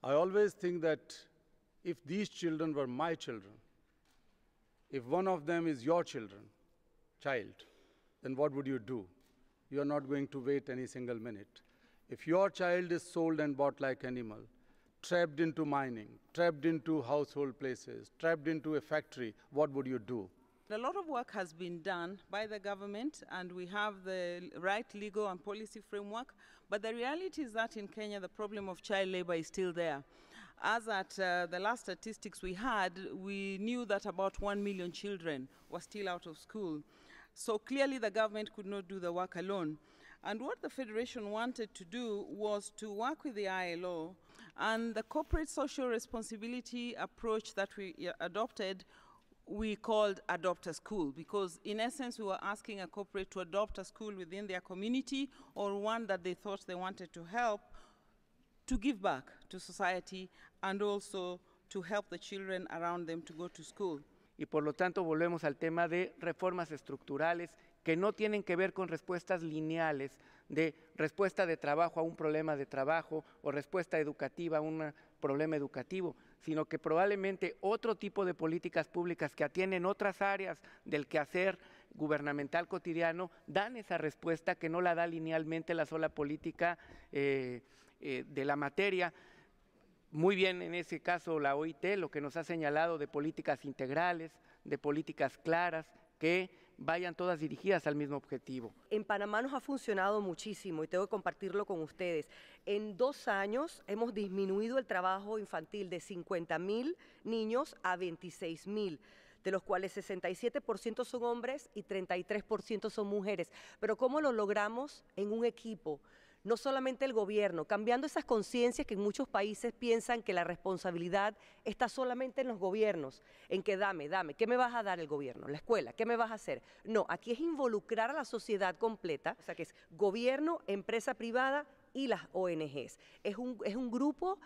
I always think that if these children were my children, if one of them is your child, then what would you do? You are not going to wait any single minute. If your child is sold and bought like animal, trapped into mining, trapped into household places, trapped into a factory, what would you do? A lot of work has been done by the government, and we have the right legal and policy framework, but the reality is that in Kenya the problem of child labor is still there. As at the last statistics we had, we knew that about 1 million children were still out of school. So clearly the government could not do the work alone. And what the Federation wanted to do was to work with the ILO, and the corporate social responsibility approach that we adopted we called Adopt a School, because in essence we were asking a corporate to adopt a school within their community or one that they thought they wanted to help, to give back to society and also to help the children around them to go to school. Y por lo tanto volvemos al tema de reformas estructurales que no tienen que ver con respuestas lineales, de respuesta de trabajo a un problema de trabajo o respuesta educativa a un problema educativo, sino que probablemente otro tipo de políticas públicas que atienden otras áreas del quehacer gubernamental cotidiano dan esa respuesta que no la da linealmente la sola política de la materia. Muy bien en ese caso la OIT, lo que nos ha señalado de políticas integrales, de políticas claras, que vayan todas dirigidas al mismo objetivo. En Panamá nos ha funcionado muchísimo y tengo que compartirlo con ustedes. En 2 años hemos disminuido el trabajo infantil de 50,000 niños a 26,000, de los cuales 67% son hombres y 33% son mujeres. Pero ¿cómo lo logramos? En un equipo. No solamente el gobierno, cambiando esas conciencias que en muchos países piensan que la responsabilidad está solamente en los gobiernos, en que dame, ¿qué me vas a dar el gobierno? La escuela, ¿qué me vas a hacer? No, aquí es involucrar a la sociedad completa, o sea que es gobierno, empresa privada y las ONGs. Es un grupo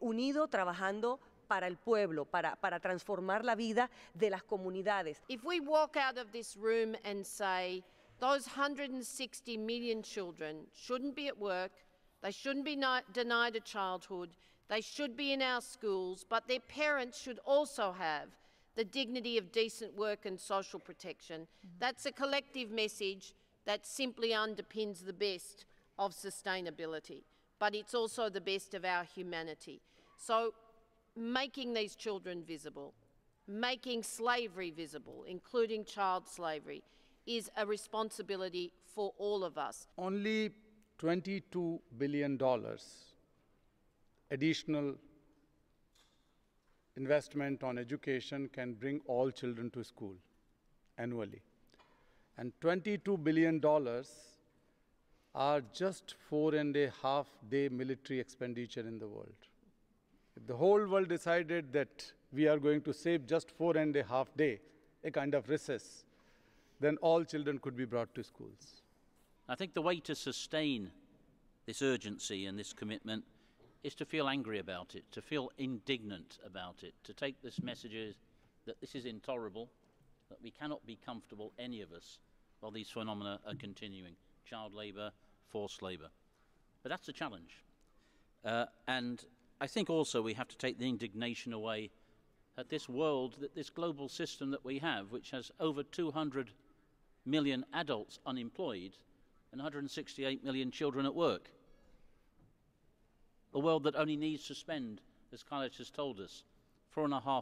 unido trabajando para el pueblo, para transformar la vida de las comunidades. If we walk out of this room and say, those 160 million children shouldn't be at work, they shouldn't be denied a childhood, they should be in our schools, but their parents should also have the dignity of decent work and social protection. That's a collective message that simply underpins the best of sustainability, but it's also the best of our humanity. So making these children visible, making slavery visible, including child slavery, is a responsibility for all of us. Only $22 billion additional investment on education can bring all children to school annually. And $22 billion are just 4.5-day military expenditure in the world. If the whole world decided that we are going to save just 4.5 days, a kind of recess, then all children could be brought to schools. I think the way to sustain this urgency and this commitment is to feel angry about it, to feel indignant about it, to take this message that this is intolerable, that we cannot be comfortable, any of us, while these phenomena are continuing. Child labour, forced labour. But that's a challenge. And I think also we have to take the indignation away at this world, that this global system that we have, which has over 200 million adults unemployed and 168 million children at work. A world that only needs to spend, as Kailash has told us, 4.5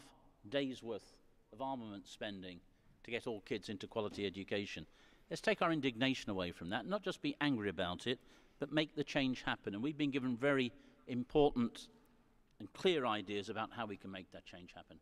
days worth of armament spending to get all kids into quality education. Let's take our indignation away from that, not just be angry about it, but make the change happen. And we've been given very important and clear ideas about how we can make that change happen.